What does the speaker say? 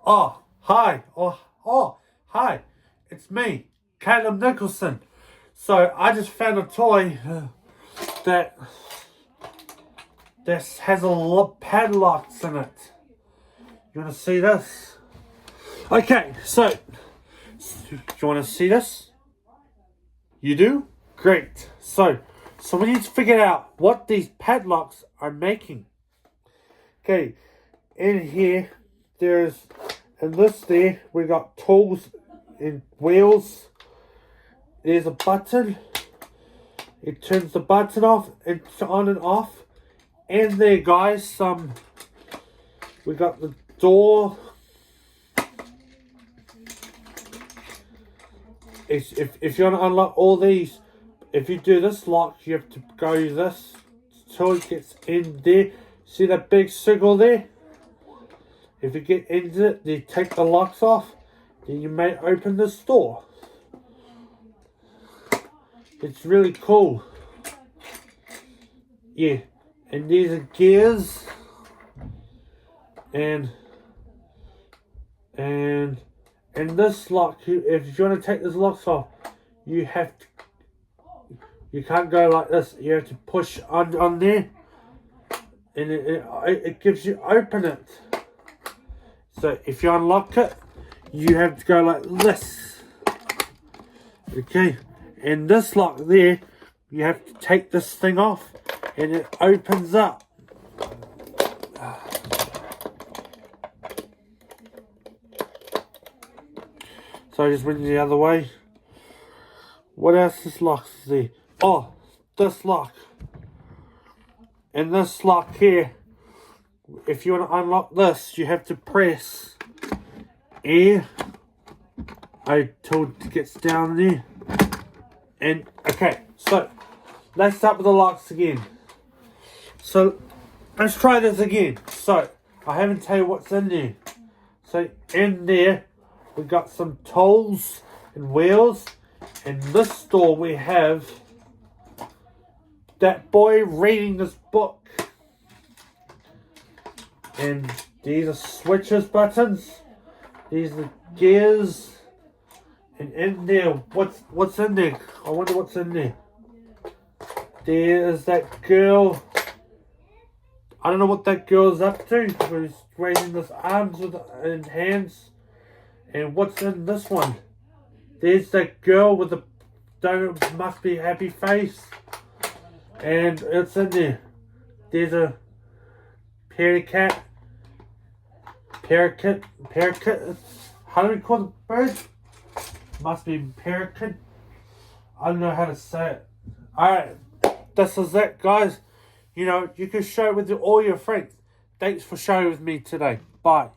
Oh, hi. Hi. It's me, Caleb Nicholson. So I just found a toy that this has a lot of padlocks in it. You want to see this? Okay, so do you want to see this? You do? Great. So we need to figure out what these padlocks are making. Okay, in here, in this there, we got tools and wheels. There's a button. It turns the button off. It's on and off. And there, guys, we got the door. If you want to unlock all these, if you do this lock, you have to go this till it gets in there. See that big circle there? If you get into it, you take the locks off, then you may open this door. It's really cool. Yeah, and these are gears, and this lock, if you want to take this locks off, you can't go like this. You have to push on there, and it gives you open it. So if you unlock it, you have to go like this. Okay, and this lock there, you have to take this thing off, and it opens up. So I just went the other way. What else is locked there? Oh, this lock. And this lock here, if you want to unlock this, you have to press air till it gets down there. And okay, so let's start with the locks again. So let's try this again. So I haven't tell you what's in there. So in there, we got some tools and wheels. In this store, we have that boy reading this book. And these are switches buttons. These are gears. And in there, what's in there? I wonder what's in there. There is that girl. I don't know what that girl's up to. She's raising his arms and hands. And what's in this one? There's that girl with the must be happy face. And it's in there. There's a parakeet. How do we call the bird? Must be parakeet. I don't know how to say it. Alright, this is it, guys. You know, you can share it with all your friends. Thanks for sharing with me today. Bye.